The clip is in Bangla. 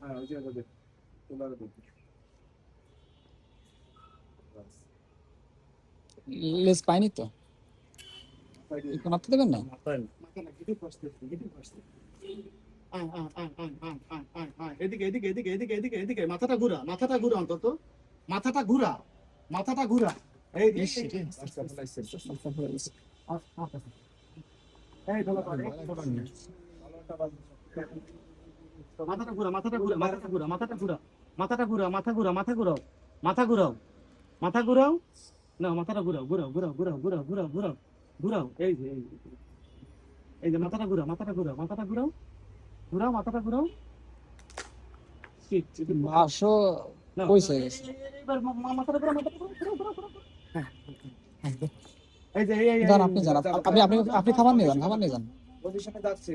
হ্যাঁ ওই যে তোলার লেস পাইনি তো, একটু মারতে দেবেন না? এদিকে এদিকে এদিকে এদিকে এদিকে এদিকে মাথাটা ঘুরা, মাথাটা ঘুরা অন্তত, মাথাটা ঘুরা, মাথাটা ঘুরা। এই এই মাথাটা ঘুরা, মাথাটা ঘুরা, মাথাটা ঘুরা, মাথাটা ঘুরা, মাথাটা ঘুরা, মাথা ঘুরা, মাথা ঘুরাও, মাথা ঘুরাও, মাথা ঘুরাও, না মাথাটা ঘুরাও, ঘুরাও ঘুরাও ঘুরাও ঘুরাও ঘুরাও ঘুরাও ঘুরাও, এই যে এই যে মাথাটা ঘুরাও, মাথাটা ঘুরাও, মাথাটা ঘুরাও, ঘুরাও মাথাটা ঘুরাও। বাসো কইস হয়ে গেছে। এবার মাথাটা ঘুরাও, মাথাটা ঘুরাও, ঘুরাও ঘুরাও ঘুরাও। হ্যাঁ, এই যে এই যান আপনি যান, আপনি আপনি আপনি খাবার নিয়ে যান, খাবার নিয়ে যান। পজিশনে যাচ্ছে।